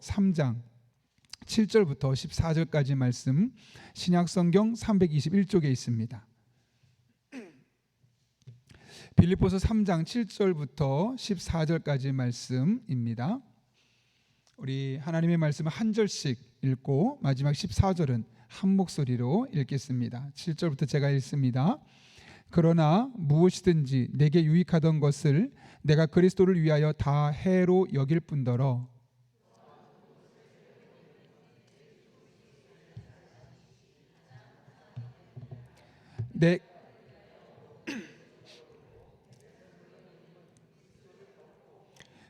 3장 7절부터 14절까지 말씀 신약성경 321쪽에 있습니다. 빌립보서 3장 7절부터 14절까지 말씀입니다. 우리 하나님의 말씀을 한 절씩 읽고 마지막 14절은 한 목소리로 읽겠습니다. 7절부터 제가 읽습니다. 그러나 무엇이든지 내게 유익하던 것을 내가 그리스도를 위하여 다 해로 여길 뿐더러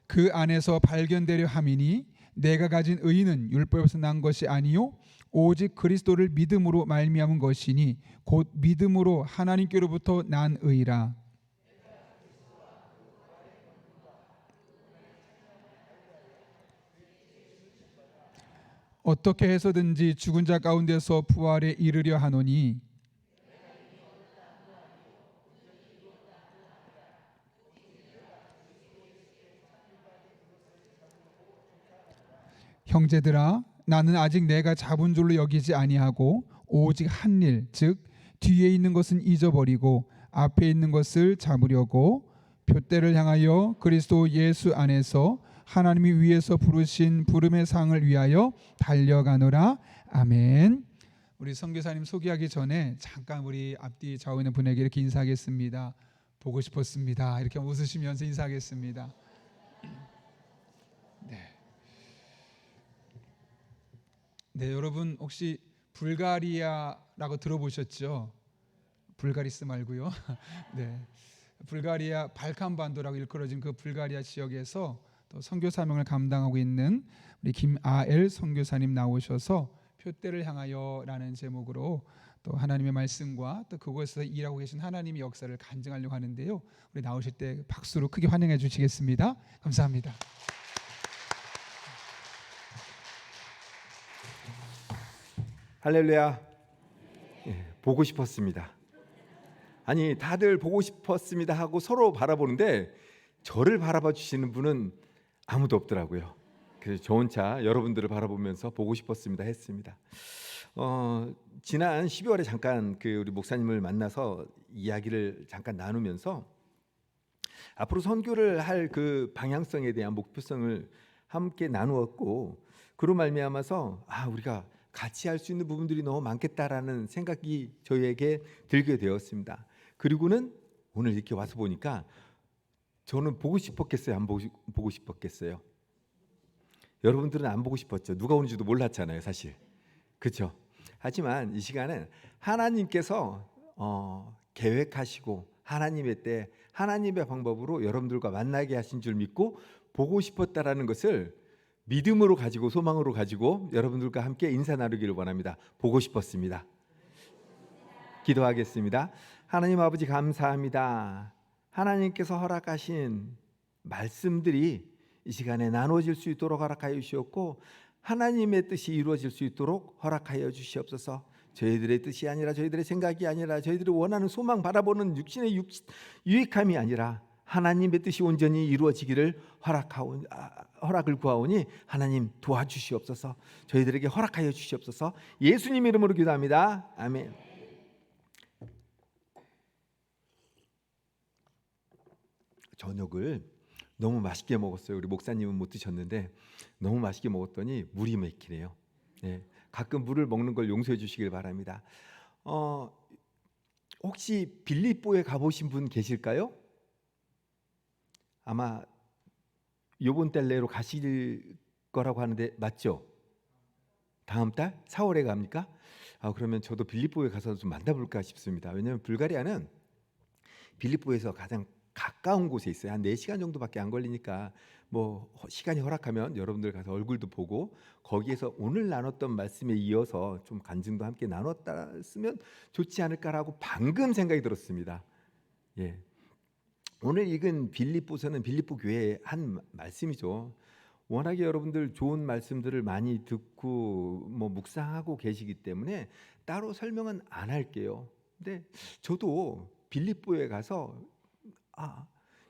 그 안에서 발견되려 함이니 내가 가진 의는 율법에서 난 것이 아니요 오직 그리스도를 믿음으로 말미암은 것이니 곧 믿음으로 하나님께로부터 난 의라. 어떻게 해서든지 죽은 자 가운데서 부활에 이르려 하노니 형제들아 나는 아직 내가 잡은 줄로 여기지 아니하고 오직 한 일 즉 뒤에 있는 것은 잊어버리고 앞에 있는 것을 잡으려고 표대를 향하여 그리스도 예수 안에서 하나님이 위에서 부르신 부름의 상을 위하여 달려가노라. 아멘. 우리 선교사님 소개하기 전에 잠깐 우리 앞뒤 좌우에 있는 분에게 이렇게 인사하겠습니다. 보고 싶었습니다. 이렇게 웃으시면서 인사하겠습니다. 네, 여러분 혹시 불가리아라고 들어보셨죠? 불가리스 말고요. 네, 불가리아 발칸반도라고 일컬어진 그 불가리아 지역에서 또 선교 사명을 감당하고 있는 우리 김아엘 선교사님 나오셔서 표대를 향하여라는 제목으로 또 하나님의 말씀과 또 그곳에서 일하고 계신 하나님의 역사를 간증하려고 하는데요. 우리 나오실 때 박수로 크게 환영해 주시겠습니다. 감사합니다. 할렐루야. 보고 싶었습니다. 아니 다들 보고 싶었습니다 하고 서로 바라보는데 저를 바라봐 주시는 분은 아무도 없더라고요. 그래서 저 혼자 여러분들을 바라보면서 보고 싶었습니다 했습니다. 지난 12월에 잠깐 우리 목사님을 만나서 이야기를 잠깐 나누면서 앞으로 선교를 할 그 방향성에 대한 목표성을 함께 나누었고 그로 말미암아서 우리가 같이 할 수 있는 부분들이 너무 많겠다라는 생각이 저희에게 들게 되었습니다. 그리고는 오늘 이렇게 와서 보니까 저는 보고 싶었겠어요? 안 보고 싶었겠어요? 여러분들은 안 보고 싶었죠. 누가 오는지도 몰랐잖아요, 사실. 그렇죠? 하지만 이 시간은 하나님께서 계획하시고 하나님의 때 하나님의 방법으로 여러분들과 만나게 하신 줄 믿고 보고 싶었다라는 것을 믿음으로 가지고 소망으로 가지고 여러분들과 함께 인사 나누기를 원합니다. 보고 싶었습니다. 기도하겠습니다. 하나님 아버지 감사합니다. 하나님께서 허락하신 말씀들이 이 시간에 나눠질 수 있도록 허락하여 주시었고 하나님의 뜻이 이루어질 수 있도록 허락하여 주시옵소서. 저희들의 뜻이 아니라 저희들의 생각이 아니라 저희들이 원하는 소망 바라보는 육신의 유익함이 아니라 하나님의 뜻이 온전히 이루어지기를 허락을 구하오니 하나님 도와주시옵소서. 저희들에게 허락하여 주시옵소서. 예수님 이름으로 기도합니다. 아멘. 저녁을 너무 맛있게 먹었어요. 우리 목사님은 못 드셨는데 너무 맛있게 먹었더니 물이 맥히네요. 네, 가끔 물을 먹는 걸 용서해 주시길 바랍니다. 혹시 빌립보에 가보신 분 계실까요? 아마 요번 달 내로 가실 거라고 하는데 맞죠? 다음 달 4월에 갑니까? 그러면 저도 빌립보에 가서 좀 만나볼까 싶습니다. 왜냐하면 불가리아는 빌립보에서 가장 가까운 곳에 있어요. 한 4시간 정도밖에 안 걸리니까 뭐 시간이 허락하면 여러분들 가서 얼굴도 보고 거기에서 오늘 나눴던 말씀에 이어서 좀 간증도 함께 나눴다면 좋지 않을까라고 방금 생각이 들었습니다. 예. 오늘 읽은 빌립보서는 빌립보 교회의 한 말씀이죠. 워낙에 여러분들 좋은 말씀들을 많이 듣고 묵상하고 계시기 때문에 따로 설명은 안 할게요. 근데 저도 빌립보에 가서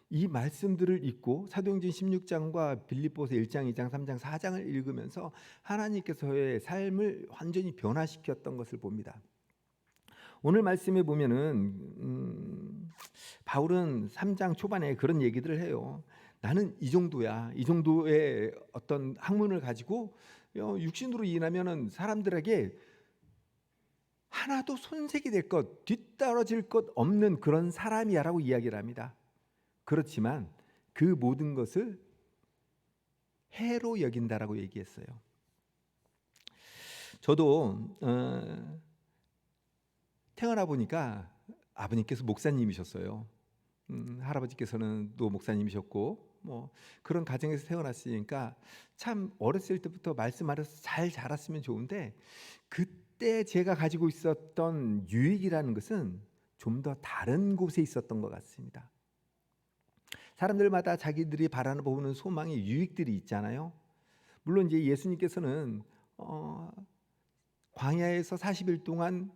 이 말씀들을 읽고 사도행전 16장과 빌립보서 1장, 2장, 3장, 4장을 읽으면서 하나님께서의 삶을 완전히 변화시켰던 것을 봅니다. 오늘 말씀에 보면은 바울은 3장 초반에 그런 얘기들을 해요. 나는 이 정도야. 이 정도의 어떤 학문을 가지고 육신으로 인하면은 사람들에게 하나도 손색이 될 것, 뒤떨어질 것 없는 그런 사람이야라고 이야기를 합니다. 그렇지만 그 모든 것을 해로 여긴다라고 얘기했어요. 저도 태어나 보니까 아버님께서 목사님이셨어요. 할아버지께서는 또 목사님이셨고 뭐 그런 가정에서 태어났으니까 참 어렸을 때부터 말씀 아래서 잘 자랐으면 좋은데, 그때 제가 가지고 있었던 유익이라는 것은 좀 더 다른 곳에 있었던 것 같습니다. 사람들마다 자기들이 바라보는 소망의 유익들이 있잖아요. 물론 이제 예수님께서는 광야에서 40일 동안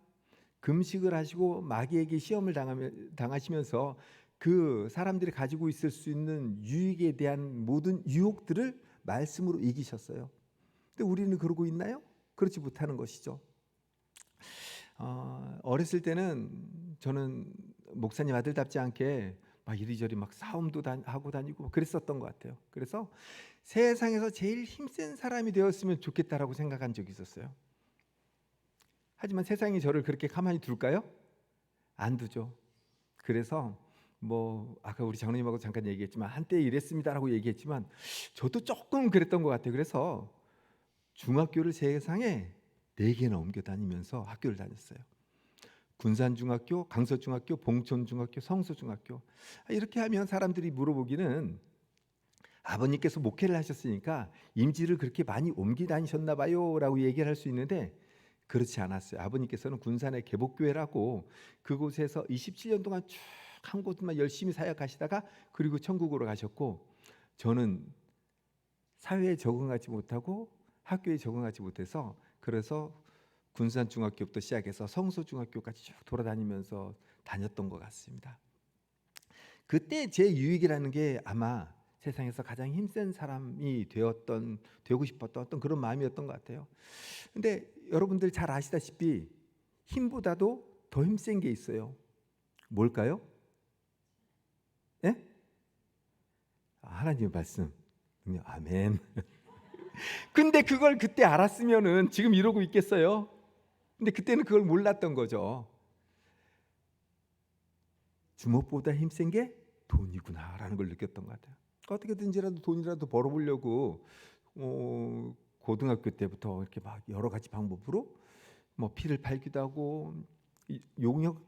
금식을 하시고 마귀에게 시험을 당하시면서 그 사람들이 가지고 있을 수 있는 유익에 대한 모든 유혹들을 말씀으로 이기셨어요. 근데 우리는 그러고 있나요? 그렇지 못하는 것이죠. 어렸을 때는 저는 목사님 아들답지 않게 막 이리저리 막 싸움도 하고 다니고 그랬었던 것 같아요. 그래서 세상에서 제일 힘센 사람이 되었으면 좋겠다라고 생각한 적이 있었어요. 하지만 세상이 저를 그렇게 가만히 둘까요? 안 두죠. 그래서 뭐 아까 우리 장로님하고 잠깐 얘기했지만 한때 이랬습니다라고 얘기했지만 저도 조금 그랬던 것 같아요. 그래서 중학교를 세상에 4개나 옮겨 다니면서 학교를 다녔어요. 군산중학교, 강서중학교, 봉천중학교, 성서중학교. 이렇게 하면 사람들이 물어보기는 아버님께서 목회를 하셨으니까 임지를 그렇게 많이 옮겨 다니셨나 봐요 라고 얘기를 할 수 있는데, 그렇지 않았어요. 아버님께서는 군산의 개복교회라고 그곳에서 27년 동안 쭉 한 곳만 열심히 사역하시다가 그리고 천국으로 가셨고, 저는 사회에 적응하지 못하고 학교에 적응하지 못해서 그래서 군산중학교부터 시작해서 성서중학교까지 쭉 돌아다니면서 다녔던 것 같습니다. 그때 제 유익이라는 게 아마 세상에서 가장 힘센 사람이 되고 싶었던 어떤 그런 마음이었던 것 같아요. 근데 여러분들 잘 아시다시피 힘보다도 더 힘센 게 있어요. 뭘까요? 예? 하나님의 말씀. 아멘. 근데 그걸 그때 알았으면은 지금 이러고 있겠어요? 근데 그때는 그걸 몰랐던 거죠. 주먹보다 힘센 게 돈이구나라는 걸 느꼈던 것 같아요. 어떻게든지라도 돈이라도 벌어보려고 고등학교 때부터 이렇게 막 여러 가지 방법으로 뭐 피를 팔기도 하고, 용역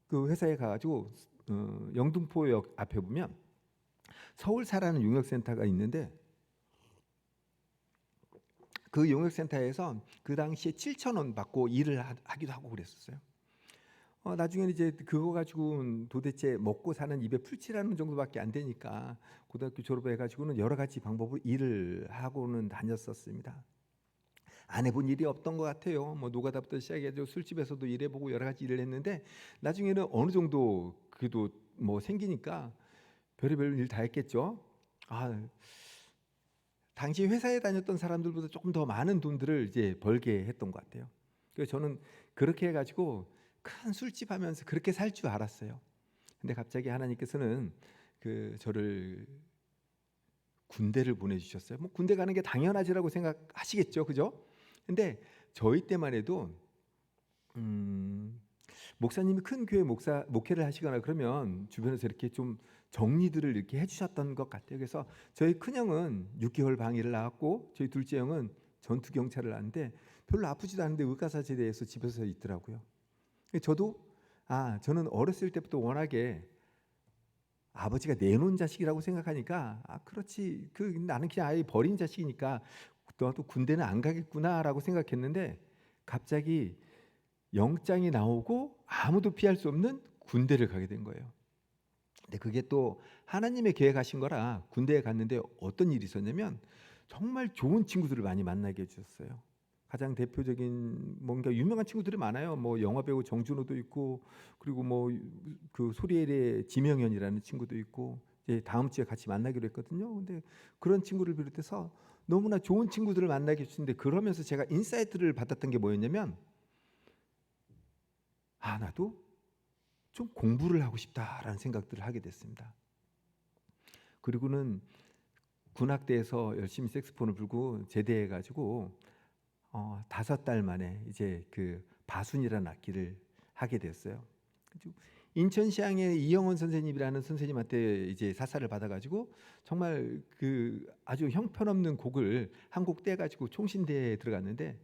그 회사에 가가지고 영등포역 앞에 보면 서울사라는 용역센터가 있는데, 그 용역센터에서 그 당시에 7,000원 받고 일을 하기도 하고 그랬었어요. 나중에는 이제 그거 가지고는 도대체 먹고 사는 입에 풀칠하는 정도밖에 안 되니까 고등학교 졸업해가지고는 여러 가지 방법으로 일을 하고는 다녔었습니다. 안 해본 일이 없던 것 같아요. 뭐 노가다부터 시작해서 술집에서도 일해보고 여러 가지 일을 했는데, 나중에는 어느 정도 그래도 뭐 생기니까 별의별 일 다 했겠죠. 당시 회사에 다녔던 사람들보다 조금 더 많은 돈들을 이제 벌게 했던 것 같아요. 그래서 저는 그렇게 해가지고 큰 술집 하면서 그렇게 살 줄 알았어요. 근데 갑자기 하나님께서는 저를 군대를 보내주셨어요. 뭐 군대 가는 게 당연하지라고 생각하시겠죠, 그죠? 근데 저희 때만 해도 목사님이 큰 교회 목회를 하시거나 그러면 주변에서 이렇게 좀 정리들을 이렇게 해주셨던 것 같아요. 그래서 저희 큰형은 6개월 방위를 나왔고 저희 둘째 형은 전투 경찰을 나왔는데 별로 아프지도 않은데 의과사제대에서 집에서 있더라고요. 저는 어렸을 때부터 워낙에 아버지가 내놓은 자식이라고 생각하니까 그렇지, 나는 그냥 아예 버린 자식이니까 너도 군대는 안 가겠구나라고 생각했는데, 갑자기 영장이 나오고 아무도 피할 수 없는 군대를 가게 된 거예요. 근데 그게 또 하나님의 계획하신 거라 군대에 갔는데 어떤 일이 있었냐면 정말 좋은 친구들을 많이 만나게 해주셨어요. 가장 대표적인 뭔가 유명한 친구들이 많아요. 뭐 영화 배우 정준호도 있고, 그리고 뭐 그 소리엘의 지명현이라는 친구도 있고, 이제 다음 주에 같이 만나기로 했거든요. 근데 그런 친구를 비롯해서 너무나 좋은 친구들을 만나게 해주는데, 그러면서 제가 인사이트를 받았던 게 뭐였냐면, 나도 좀 공부를 하고 싶다라는 생각들을 하게 됐습니다. 그리고는 군악대에서 열심히 색소폰을 불고 제대해가지고 5달 만에 이제 그 바순이라는 악기를 하게 됐어요. 인천시향의 이영원 선생님이라는 선생님한테 이제 사사를 받아가지고 정말 그 아주 형편없는 곡을 한 곡 떼가지고 총신대에 들어갔는데,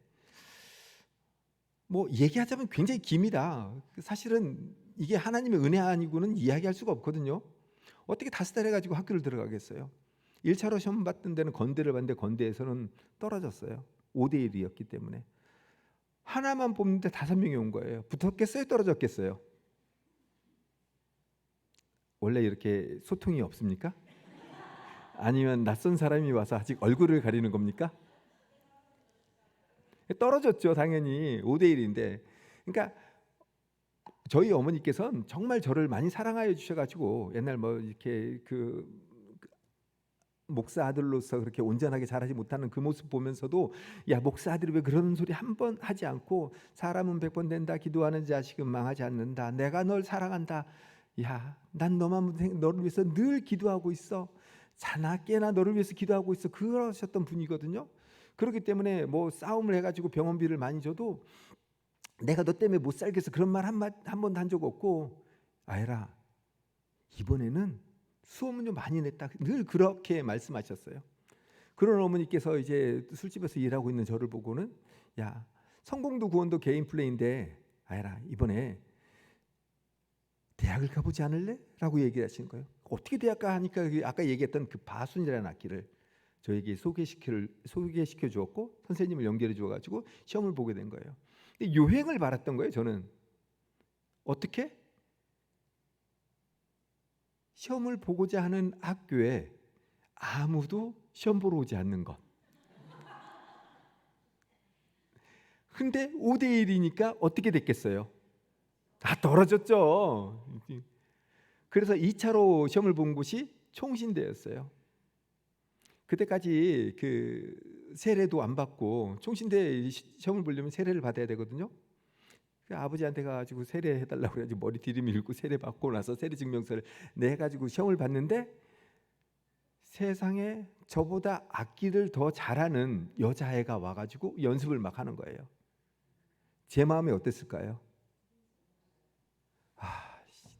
뭐 얘기하자면 굉장히 깁니다. 사실은 이게 하나님의 은혜 아니고는 이야기할 수가 없거든요. 어떻게 5달 해가지고 학교를 들어가겠어요? 1차로 시험 봤던 데는 건대를 봤는데 건대에서는 떨어졌어요. 5대 1이었기 때문에. 하나만 뽑는데 5명이 온 거예요. 붙었겠어요? 떨어졌겠어요? 원래 이렇게 소통이 없습니까? 아니면 낯선 사람이 와서 아직 얼굴을 가리는 겁니까? 떨어졌죠, 당연히. 5대 1인데. 그러니까 저희 어머니께서는 정말 저를 많이 사랑하여 주셔가지고, 옛날 뭐 이렇게 그 목사 아들로서 그렇게 온전하게 잘하지 못하는 그 모습 보면서도, 야, 목사 아들이 왜 그런 소리 한 번 하지 않고, 사람은 100번 된다, 기도하는 자식은 망하지 않는다, 내가 널 사랑한다, 야, 난 너를 위해서 늘 기도하고 있어, 자나 깨나 너를 위해서 기도하고 있어, 그러셨던 분이거든요. 그렇기 때문에 뭐 싸움을 해가지고 병원비를 많이 줘도 내가 너 때문에 못 살겠어, 그런 말 한 번도 한 적 없고, 아이라 이번에는 수업은 좀 많이 냈다, 늘 그렇게 말씀하셨어요. 그런 어머니께서 이제 술집에서 일하고 있는 저를 보고는, 야, 성공도 구원도 개인 플레이인데 아이라 이번에 대학을 가보지 않을래? 라고 얘기를 하시는 거예요. 어떻게 대학 가 하니까 아까 얘기했던 그 바순이라는 악기를 저에게 소개시켜 주었고, 선생님을 연결해 주어가지고 시험을 보게 된 거예요. 근데 요행을 바랐던 거예요. 저는 어떻게? 시험을 보고자 하는 학교에 아무도 시험 보러 오지 않는 것. 근데 5대 1이니까 어떻게 됐겠어요? 다 떨어졌죠. 그래서 2차로 시험을 본 곳이 총신대였어요. 그때까지 그 세례도 안 받고, 총신대 시험을 보려면 세례를 받아야 되거든요. 아버지한테 가가지고 세례 해달라고 그래가지고 머리 들이밀고 세례 받고 나서 세례 증명서를 내가지고 시험을 봤는데, 세상에 저보다 악기를 더 잘하는 여자애가 와가지고 연습을 막 하는 거예요. 제 마음이 어땠을까요?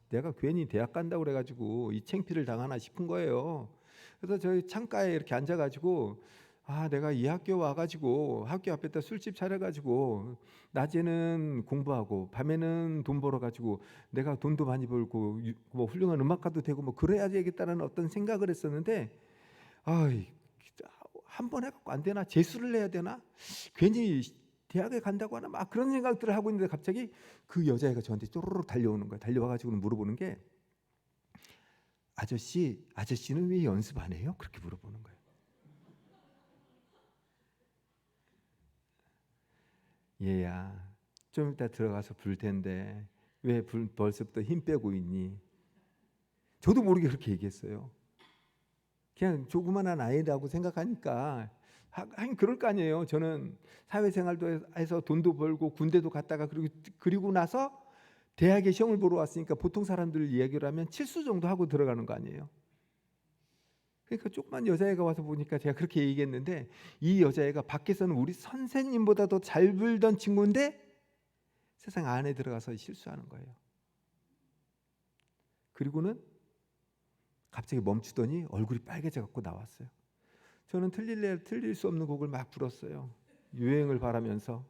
내가 괜히 대학 간다고 그래가지고 이 창피를 당하나 싶은 거예요. 그래서 저희 창가에 이렇게 앉아가지고, 내가 이 학교 와가지고 학교 앞에다 술집 차려가지고 낮에는 공부하고 밤에는 돈 벌어가지고 내가 돈도 많이 벌고 뭐 훌륭한 음악가도 되고 뭐 그래야 되겠다는 어떤 생각을 했었는데, 한 번 해갖고 안 되나? 재수를 해야 되나? 괜히 대학에 간다고 하나? 막 그런 생각들을 하고 있는데 갑자기 그 여자애가 저한테 쪼르륵 달려오는 거예요. 달려와가지고는 물어보는 게, 아저씨는 왜 연습 안 해요? 그렇게 물어보는 거예요. 얘야, 좀 이따 들어가서 불 텐데 왜 벌써부터 힘 빼고 있니? 저도 모르게 그렇게 얘기했어요. 그냥 조그만한 아이라고 생각하니까 하긴 그럴 거 아니에요. 저는 사회생활도 해서 돈도 벌고 군대도 갔다가 그리고 나서 대학에 시험을 보러 왔으니까 보통 사람들 이야기를 하면 칠수 정도 하고 들어가는 거 아니에요. 그러니까 조그만 여자애가 와서 보니까 제가 그렇게 얘기했는데, 이 여자애가 밖에서는 우리 선생님보다도 잘 불던 친구인데 세상 안에 들어가서 실수하는 거예요. 그리고는 갑자기 멈추더니 얼굴이 빨개져 갖고 나왔어요. 저는 틀릴 수 없는 곡을 막 불었어요. 유행을 바라면서.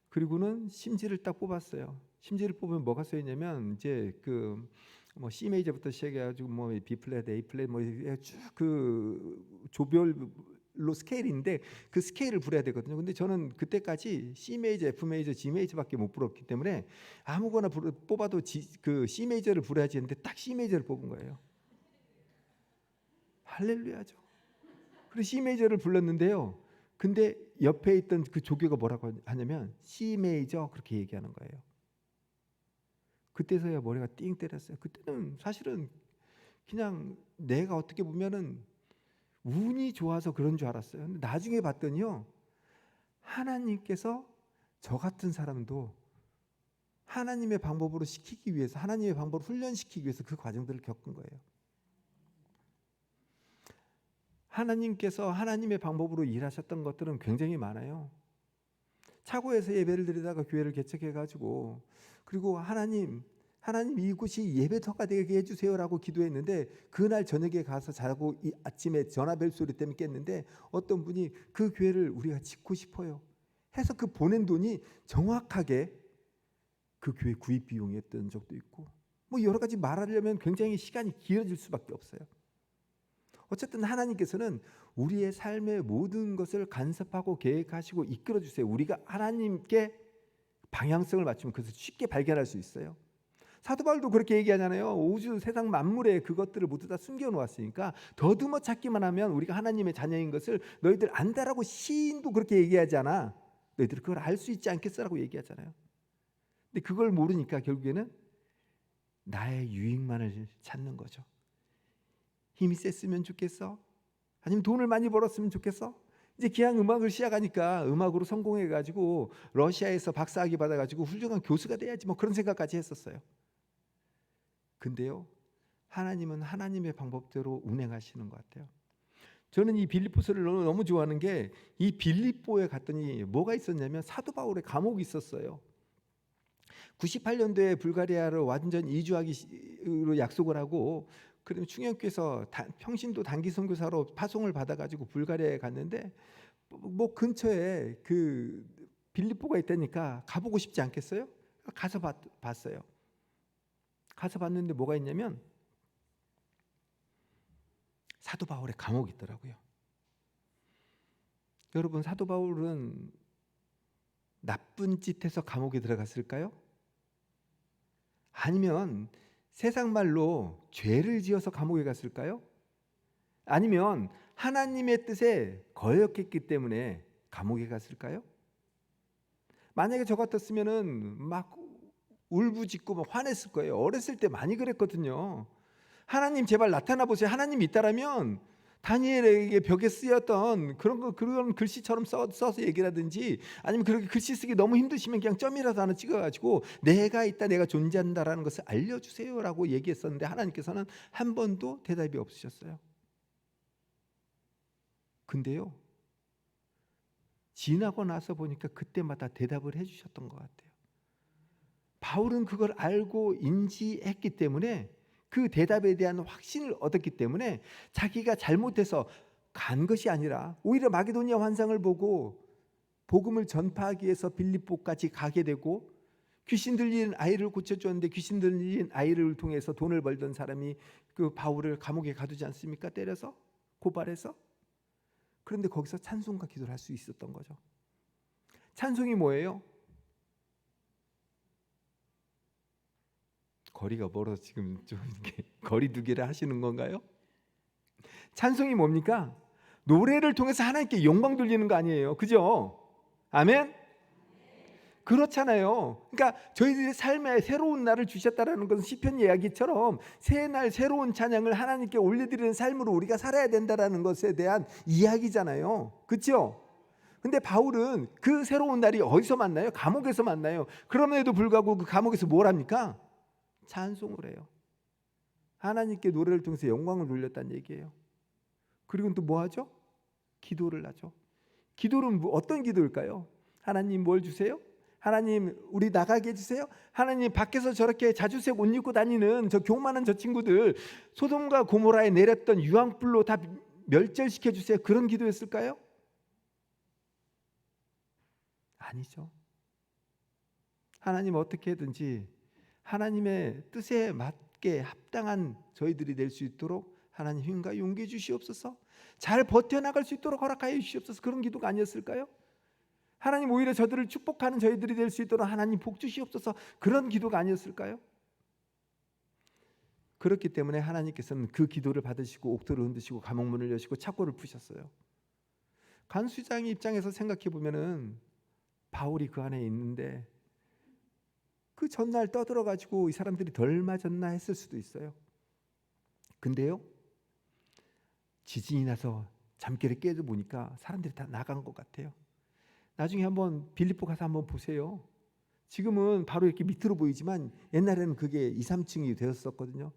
그리고는 심지를 딱 뽑았어요. 심지를 뽑으면 뭐가 써 있냐면, 이제 그 뭐 C 메이저부터 시작해가지고 뭐 B 플랫, A 플랫 뭐 쭉 그 조별로 스케일인데 그 스케일을 불어야 되거든요. 근데 저는 그때까지 C 메이저, F 메이저, G 메이저밖에 못 불었기 때문에 아무거나 뽑아도 그 C 메이저를 불어야지 했는데 딱 C 메이저를 뽑은 거예요. 할렐루야죠. 그리고 C 메이저를 불렀는데요. 근데 옆에 있던 그 조교가 뭐라고 하냐면 C 메이저 그렇게 얘기하는 거예요. 그때서야 머리가 띵 때렸어요. 그때는 사실은 그냥 내가 어떻게 보면은 운이 좋아서 그런 줄 알았어요. 근데 나중에 봤더니요, 하나님께서 저 같은 사람도 하나님의 방법으로 시키기 위해서, 하나님의 방법으로 훈련시키기 위해서 그 과정들을 겪은 거예요. 하나님께서 하나님의 방법으로 일하셨던 것들은 굉장히 많아요. 차고에서 예배를 드리다가 교회를 개척해가지고, 그리고 하나님 이곳이 예배터가 되게 해주세요라고 기도했는데, 그날 저녁에 가서 자고 아침에 전화벨 소리 때문에 깼는데, 어떤 분이 그 교회를 우리가 짓고 싶어요 해서 그 보낸 돈이 정확하게 그 교회 구입 비용이었던 적도 있고, 뭐 여러 가지 말하려면 굉장히 시간이 길어질 수밖에 없어요. 어쨌든 하나님께서는 우리의 삶의 모든 것을 간섭하고 계획하시고 이끌어 주세요. 우리가 하나님께 방향성을 맞추면 그것을 쉽게 발견할 수 있어요. 사도 바울도 그렇게 얘기하잖아요. 우주 세상 만물에 그것들을 모두 다 숨겨 놓았으니까 더듬어 찾기만 하면 우리가 하나님의 자녀인 것을 너희들 안다라고 시인도 그렇게 얘기하지 않아. 너희들 그걸 알 수 있지 않겠어라고 얘기하잖아요. 근데 그걸 모르니까 결국에는 나의 유익만을 찾는 거죠. 힘이 셌으면 좋겠어? 아니면 돈을 많이 벌었으면 좋겠어? 이제 기왕 음악을 시작하니까 음악으로 성공해가지고 러시아에서 박사학위 받아가지고 훌륭한 교수가 돼야지, 뭐 그런 생각까지 했었어요. 근데요, 하나님은 하나님의 방법대로 운행하시는 것 같아요. 저는 이 빌립보서를 너무 좋아하는 게, 이 빌립보에 갔더니 뭐가 있었냐면 사도 바울의 감옥이 있었어요. 98년도에 불가리아로 완전 이주하기로 약속을 하고, 그럼 충영교에서 평신도 단기 선교사로 파송을 받아가지고 불가리아에 갔는데, 뭐 근처에 그 빌립보가 있다니까 가보고 싶지 않겠어요? 가서 봤어요. 가서 봤는데 뭐가 있냐면 사도 바울의 감옥이 있더라고요. 여러분, 사도 바울은 나쁜 짓해서 감옥에 들어갔을까요? 아니면 세상 말로 죄를 지어서 감옥에 갔을까요? 아니면 하나님의 뜻에 거역했기 때문에 감옥에 갔을까요? 만약에 저 같았으면은 막 울부짖고 막 화냈을 거예요. 어렸을 때 많이 그랬거든요. 하나님 제발 나타나 보세요. 하나님이 있다라면 다니엘에게 벽에 쓰였던 그런 글씨처럼 써서 얘기를 하든지, 아니면 그렇게 글씨 쓰기 너무 힘드시면 그냥 점이라도 하나 찍어가지고 내가 있다, 내가 존재한다라는 것을 알려주세요라고 얘기했었는데, 하나님께서는 한 번도 대답이 없으셨어요. 근데요, 지나고 나서 보니까 그때마다 대답을 해주셨던 것 같아요. 바울은 그걸 알고 인지했기 때문에, 그 대답에 대한 확신을 얻었기 때문에 자기가 잘못해서 간 것이 아니라 오히려 마게도니아 환상을 보고 복음을 전파하기 위해서 빌립보까지 가게 되고, 귀신 들린 아이를 고쳐주었는데 귀신 들린 아이를 통해서 돈을 벌던 사람이 그 바울을 감옥에 가두지 않습니까? 때려서, 고발해서. 그런데 거기서 찬송과 기도를 할 수 있었던 거죠. 찬송이 뭐예요? 거리가 멀어서 지금 좀 이렇게 거리두기를 하시는 건가요? 찬송이 뭡니까? 노래를 통해서 하나님께 영광 돌리는 거 아니에요, 그죠? 아멘? 그렇잖아요. 그러니까 저희들의 삶에 새로운 날을 주셨다라는 것은 시편 이야기처럼 새날 새로운 찬양을 하나님께 올려드리는 삶으로 우리가 살아야 된다라는 것에 대한 이야기잖아요, 그렇죠? 근데 바울은 그 새로운 날이 어디서 만나요? 감옥에서 만나요. 그럼에도 불구하고 그 감옥에서 뭘 합니까? 찬송을 해요. 하나님께 노래를 통해서 영광을 돌렸다는 얘기예요. 그리고 또 뭐 하죠? 기도를 하죠. 기도는 어떤 기도일까요? 하나님 뭘 주세요? 하나님 우리 나가게 해주세요. 하나님 밖에서 저렇게 자주색 옷 입고 다니는 저 교만한 저 친구들 소돔과 고모라에 내렸던 유황불로 다 멸절시켜 주세요. 그런 기도였을까요? 아니죠. 하나님 어떻게든지 하나님의 뜻에 맞게 합당한 저희들이 될 수 있도록 하나님 힘과 용기 주시옵소서. 잘 버텨나갈 수 있도록 허락하여 주시옵소서. 그런 기도가 아니었을까요? 하나님 오히려 저들을 축복하는 저희들이 될 수 있도록 하나님 복 주시옵소서. 그런 기도가 아니었을까요? 그렇기 때문에 하나님께서는 그 기도를 받으시고 옥토를 흔드시고 감옥문을 여시고 착고를 푸셨어요. 간수장의 입장에서 생각해 보면은 바울이 그 안에 있는데 그 전날 떠들어가지고 이 사람들이 덜 맞았나 했을 수도 있어요. 근데요, 지진이 나서 잠결에 깨져 보니까 사람들이 다 나간 것 같아요. 나중에 한번 빌립보 가서 한번 보세요. 지금은 바로 이렇게 밑으로 보이지만 옛날에는 그게 2, 3층이 되었었거든요.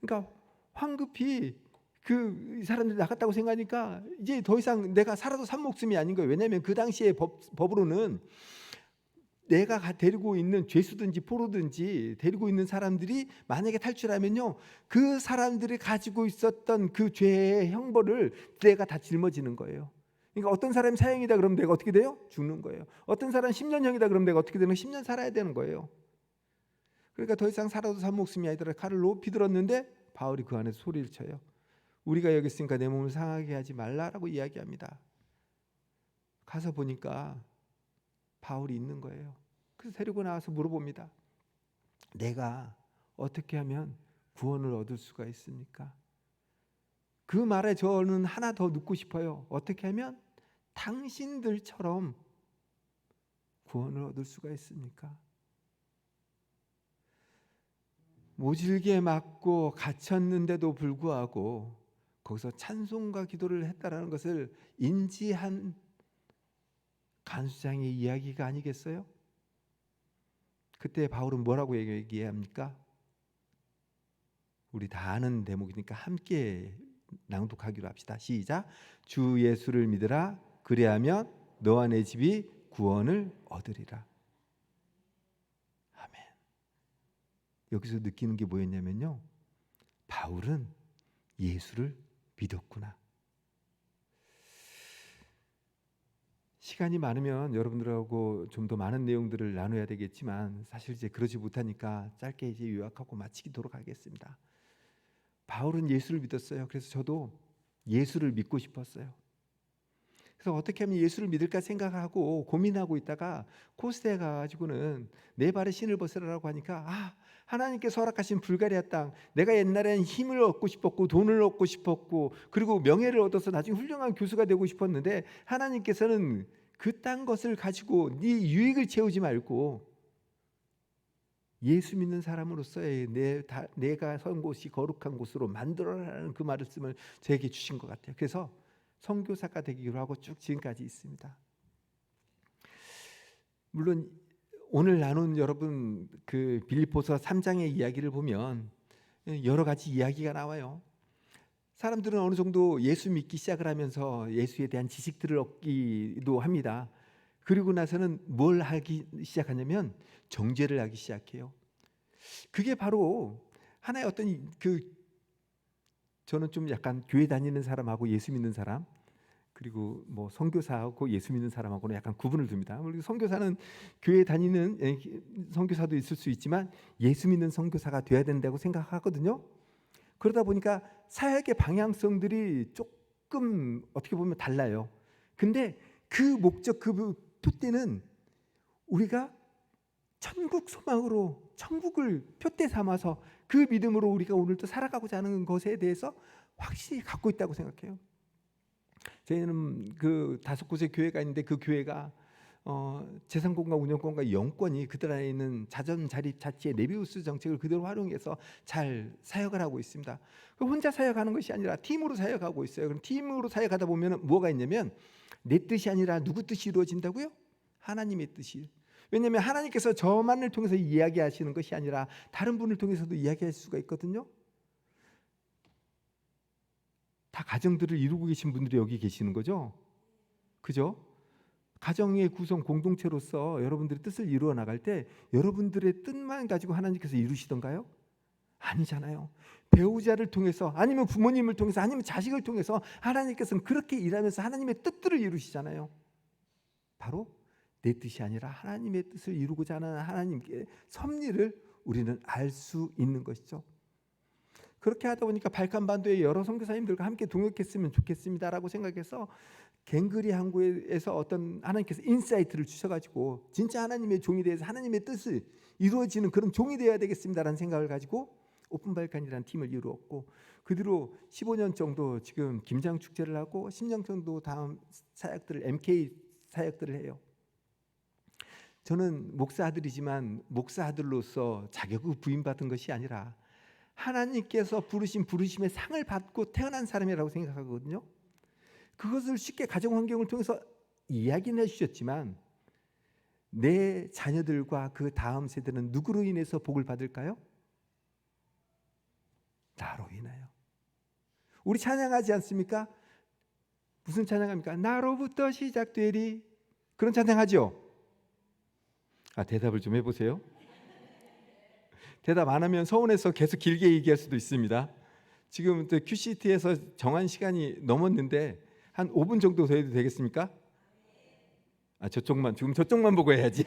그러니까 황급히 그 사람들이 나갔다고 생각하니까 이제 더 이상 내가 살아도 산 목숨이 아닌 거예요. 왜냐하면 그 당시에 법으로는 내가 데리고 있는 죄수든지 포로든지 데리고 있는 사람들이 만약에 탈출하면요, 그 사람들이 가지고 있었던 그 죄의 형벌을 내가 다 짊어지는 거예요. 그러니까 어떤 사람이 사형이다 그러면 내가 어떻게 돼요? 죽는 거예요. 어떤 사람은 10년형이다 그러면 내가 어떻게 되는 거예요? 10년 살아야 되는 거예요. 그러니까 더 이상 살아도 산 목숨이 아니더라. 칼을 높이 들었는데 바울이 그 안에서 소리를 쳐요. 우리가 여기 있으니까 내 몸을 상하게 하지 말라라고 이야기합니다. 가서 보니까 바울이 있는 거예요. 그래서 데리고 나와서 물어봅니다. 내가 어떻게 하면 구원을 얻을 수가 있습니까? 그 말에 저는 하나 더 묻고 싶어요. 어떻게 하면 당신들처럼 구원을 얻을 수가 있습니까? 모질게 맞고 갇혔는데도 불구하고 거기서 찬송과 기도를 했다라는 것을 인지한 간수장의 이야기가 아니겠어요? 그때 바울은 뭐라고 얘기합니까? 우리 다 아는 대목이니까 함께 낭독하기로 합시다. 시작. 주 예수를 믿으라. 그리하면 너와 내 집이 구원을 얻으리라. 아멘. 여기서 느끼는 게 뭐였냐면요, 바울은 예수를 믿었구나. 시간이 많으면 여러분들하고 좀 더 많은 내용들을 나눠야 되겠지만 사실 이제 그러지 못하니까 짧게 이제 요약하고 마치도록 하겠습니다. 바울은 예수를 믿었어요. 그래서 저도 예수를 믿고 싶었어요. 그래서 어떻게 하면 예수를 믿을까 생각하고 고민하고 있다가 코스에 가가지고는 내 발에 신을 벗으라고 하니까 하나님께서 허락하신 불가리아 땅, 내가 옛날엔 힘을 얻고 싶었고 돈을 얻고 싶었고 그리고 명예를 얻어서 나중에 훌륭한 교수가 되고 싶었는데 하나님께서는 그딴 것을 가지고 네 유익을 채우지 말고 예수 믿는 사람으로서의 내가 선 곳이 거룩한 곳으로 만들어라는 그 말씀을 저에게 주신 것 같아요. 그래서 선교사가 되기로 하고 쭉 지금까지 있습니다. 물론 오늘 나눈 여러분 그 빌립보서 3장의 이야기를 보면 여러 가지 이야기가 나와요. 사람들은 어느 정도 예수 믿기 시작을 하면서 예수에 대한 지식들을 얻기도 합니다. 그리고 나서는 뭘 하기 시작하냐면 정죄를 하기 시작해요. 그게 바로 하나의 어떤 저는 좀 약간 교회 다니는 사람하고 예수 믿는 사람, 그리고 뭐 선교사하고 예수 믿는 사람하고는 약간 구분을 둡니다. 선교사는 교회 다니는 선교사도 있을 수 있지만 예수 믿는 선교사가 돼야 된다고 생각하거든요. 그러다 보니까 사역의 방향성들이 조금 어떻게 보면 달라요. 근데 그 목적, 그 표대는 우리가 천국 소망으로 천국을 표대 삼아서 그 믿음으로 우리가 오늘도 살아가고자 하는 것에 대해서 확실히 갖고 있다고 생각해요. 저희는 그 5곳의 교회가 있는데 그 교회가 재산권과 운영권과 영권이 그들 안에 있는 자전 자립 자치의 네비우스 정책을 그대로 활용해서 잘 사역을 하고 있습니다. 혼자 사역하는 것이 아니라 팀으로 사역하고 있어요. 그럼 팀으로 사역하다 보면 뭐가 있냐면 내 뜻이 아니라 누구 뜻이 이루어진다고요? 하나님의 뜻이. 왜냐하면 하나님께서 저만을 통해서 이야기하시는 것이 아니라 다른 분을 통해서도 이야기할 수가 있거든요. 다 가정들을 이루고 계신 분들이 여기 계시는 거죠. 그죠? 가정의 구성 공동체로서 여러분들의 뜻을 이루어 나갈 때 여러분들의 뜻만 가지고 하나님께서 이루시던가요? 아니잖아요. 배우자를 통해서 아니면 부모님을 통해서 아니면 자식을 통해서 하나님께서는 그렇게 일하면서 하나님의 뜻들을 이루시잖아요. 바로 내 뜻이 아니라 하나님의 뜻을 이루고자 하는 하나님의 섭리를 우리는 알 수 있는 것이죠. 그렇게 하다 보니까 발칸반도의 여러 선교사님들과 함께 동역했으면 좋겠습니다라고 생각해서 갱그리 항구에서 어떤 하나님께서 인사이트를 주셔가지고 진짜 하나님의 종이 되어서 하나님의 뜻을 이루어지는 그런 종이 되어야 되겠습니다라는 생각을 가지고 오픈발칸이라는 팀을 이루었고 그 뒤로 15년 정도 지금 김장 축제를 하고 10년 정도 다음 사역들을 MK 사역들을 해요. 저는 목사 아들이지만 목사 아들로서 자격을 부임받은 것이 아니라 하나님께서 부르신 부르심의 상을 받고 태어난 사람이라고 생각하거든요. 그것을 쉽게 가정 환경을 통해서 이야기는 해주셨지만 내 자녀들과 그 다음 세대는 누구로 인해서 복을 받을까요? 나로 인하여. 우리 찬양하지 않습니까? 무슨 찬양합니까? 나로부터 시작되리. 그런 찬양하죠? 대답을 좀 해보세요. 대답 안 하면 서운해서 계속 길게 얘기할 수도 있습니다. 지금 또 QCT에서 정한 시간이 넘었는데 한 5분 정도 더 해도 되겠습니까? 지금 저쪽만 보고 해야지.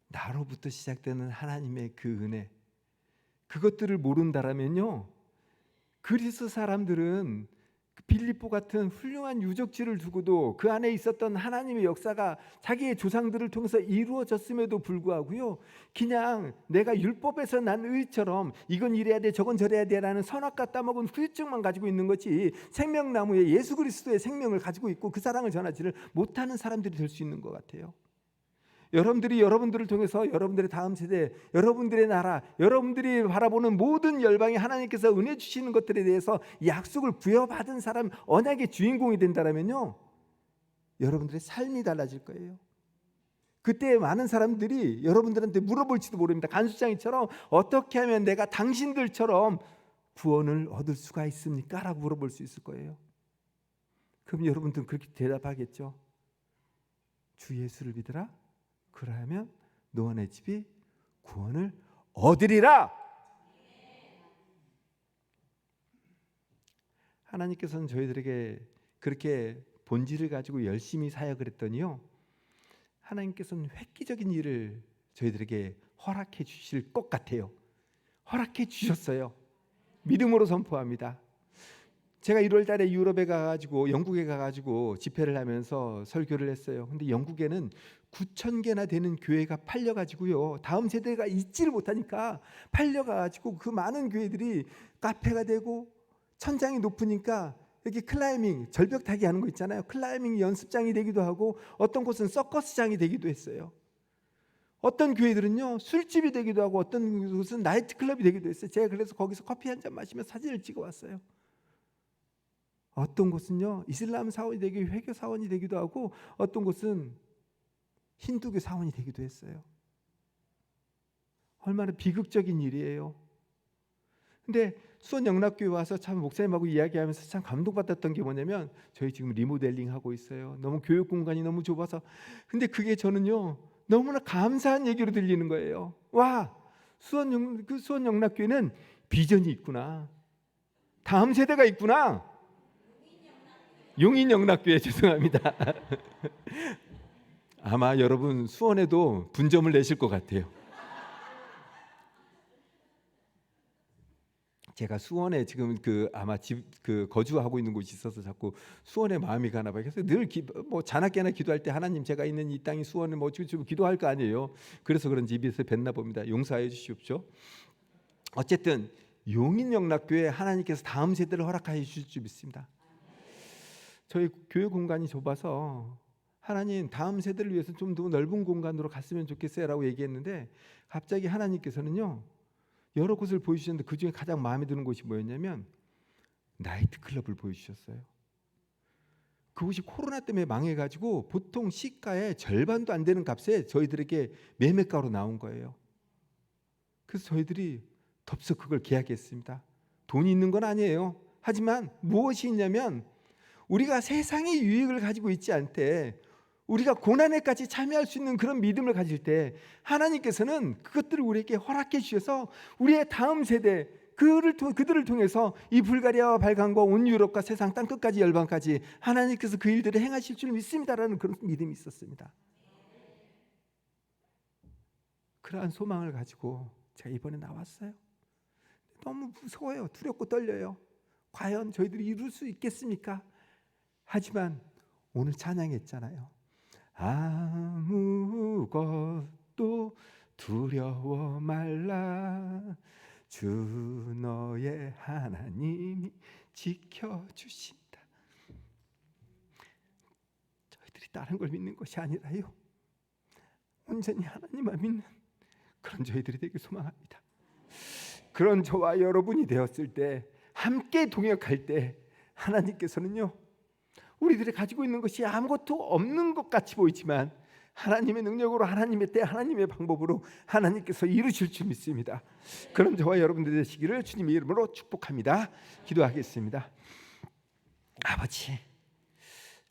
나로부터 시작되는 하나님의 그 은혜, 그것들을 모른다라면요, 그리스 사람들은 빌립보 같은 훌륭한 유적지를 두고도 그 안에 있었던 하나님의 역사가 자기의 조상들을 통해서 이루어졌음에도 불구하고요, 그냥 내가 율법에서 난 의처럼 이건 이래야 돼 저건 저래야 돼라는 선악과 따먹은 후유증만 가지고 있는 거지, 생명나무에 예수 그리스도의 생명을 가지고 있고 그 사랑을 전하지를 못하는 사람들이 될 수 있는 것 같아요. 여러분들이 여러분들을 통해서 여러분들의 다음 세대, 여러분들의 나라, 여러분들이 바라보는 모든 열방에 하나님께서 은혜 주시는 것들에 대해서 약속을 부여받은 사람, 언약의 주인공이 된다면요, 여러분들의 삶이 달라질 거예요. 그때 많은 사람들이 여러분들한테 물어볼지도 모릅니다. 간수장이처럼 어떻게 하면 내가 당신들처럼 구원을 얻을 수가 있습니까? 라고 물어볼 수 있을 거예요. 그럼 여러분들은 그렇게 대답하겠죠. 주 예수를 믿으라. 그러면 너와 내 집이 구원을 얻으리라. 하나님께서는 저희들에게 그렇게 본질을 가지고 열심히 사역을 했더니요, 하나님께서는 획기적인 일을 저희들에게 허락해 주실 것 같아요. 허락해 주셨어요. 믿음으로 선포합니다. 제가 1월 달에 유럽에 가가지고 영국에 가가지고 집회를 하면서 설교를 했어요. 근데 영국에는 9,000개나 되는 교회가 팔려가지고요, 다음 세대가 잊지를 못하니까 팔려가지고 그 많은 교회들이 카페가 되고, 천장이 높으니까 여기 클라이밍, 절벽 타기 하는 거 있잖아요. 클라이밍 연습장이 되기도 하고, 어떤 곳은 서커스장이 되기도 했어요. 어떤 교회들은요 술집이 되기도 하고, 어떤 곳은 나이트클럽이 되기도 했어요. 제가 그래서 거기서 커피 한 잔 마시며 사진을 찍어 왔어요. 어떤 곳은요 이슬람 사원이 되기, 회교 사원이 되기도 하고, 어떤 곳은 힌두교 사원이 되기도 했어요. 얼마나 비극적인 일이에요. 근데 수원 영락교회 와서 참 목사님하고 이야기하면서 참 감동받았던 게 뭐냐면, 저희 지금 리모델링 하고 있어요. 너무 교육 공간이 너무 좁아서. 근데 그게 저는요 너무나 감사한 얘기로 들리는 거예요. 와, 수원 영락교회는 비전이 있구나. 다음 세대가 있구나. 용인 영락교회 죄송합니다. 아마 여러분 수원에도 분점을 내실 것 같아요. 제가 수원에 지금 아마 집 거주하고 있는 곳이 있어서 자꾸 수원에 마음이 가나 봐요. 그래서 늘 자나깨나 기도할 때 하나님 제가 있는 이 땅이 수원에 좀 기도할 거 아니에요. 그래서 그런지 입에서 뱉나 봅니다. 용서해 주시옵소서. 어쨌든 용인 영락교회 하나님께서 다음 세대를 허락하여 주실 줄 믿습니다. 저희 교회 공간이 좁아서 하나님 다음 세대를 위해서 좀 더 넓은 공간으로 갔으면 좋겠어요 라고 얘기했는데, 갑자기 하나님께서는요 여러 곳을 보여주셨는데 그중에 가장 마음에 드는 곳이 뭐였냐면 나이트클럽을 보여주셨어요. 그곳이 코로나 때문에 망해가지고 보통 시가의 절반도 안 되는 값에 저희들에게 매매가로 나온 거예요. 그래서 저희들이 덥석 그걸 계약했습니다. 돈이 있는 건 아니에요. 하지만 무엇이 있냐면, 우리가 세상의 유익을 가지고 있지 않되 우리가 고난에까지 참여할 수 있는 그런 믿음을 가질 때 하나님께서는 그것들을 우리에게 허락해 주셔서 우리의 다음 세대 그들을 통해서 이 불가리아와 발간과 온 유럽과 세상 땅끝까지 열방까지 하나님께서 그 일들을 행하실 줄 믿습니다라는 그런 믿음이 있었습니다. 그러한 소망을 가지고 제가 이번에 나왔어요. 너무 무서워요. 두렵고 떨려요. 과연 저희들이 이룰 수 있겠습니까? 하지만 오늘 찬양했잖아요. 아무것도 두려워 말라. 주 너의 하나님이 지켜주신다. 저희들이 다른 걸 믿는 것이 아니라요, 온전히 하나님만 믿는 그런 저희들이 되길 소망합니다. 그런 저와 여러분이 되었을 때, 함께 동역할 때 하나님께서는요, 우리들이 가지고 있는 것이 아무것도 없는 것 같이 보이지만 하나님의 능력으로, 하나님의 때, 하나님의 방법으로 하나님께서 이루실 줄 믿습니다. 그런 저와 여러분들 되시기를 주님의 이름으로 축복합니다. 기도하겠습니다.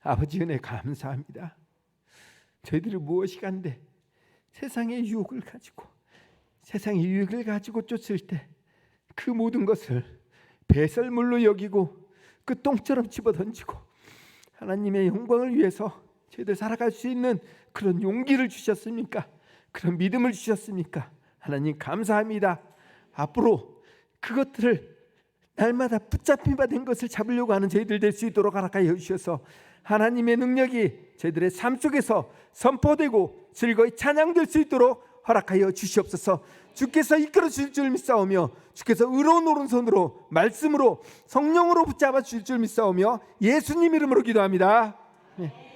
아버지 은혜 감사합니다. 저희들이 무엇이 간데 세상의 유혹을 가지고 쫓을 때 그 모든 것을 배설물로 여기고 그 똥처럼 집어던지고 하나님의 영광을 위해서 저희들 살아갈 수 있는 그런 용기를 주셨습니까? 그런 믿음을 주셨습니까? 하나님 감사합니다. 앞으로 그것들을 날마다 붙잡힌 바 된 것을 잡으려고 하는 저희들 될 수 있도록 허락하여 주셔서 하나님의 능력이 저희들의 삶 속에서 선포되고 즐거이 찬양될 수 있도록 허락하여 주시옵소서. 주께서 이끌어 주실 줄 믿사오며 주께서 의로운 오른손으로 말씀으로 성령으로 붙잡아 주실 줄 믿사오며 예수님 이름으로 기도합니다. 네.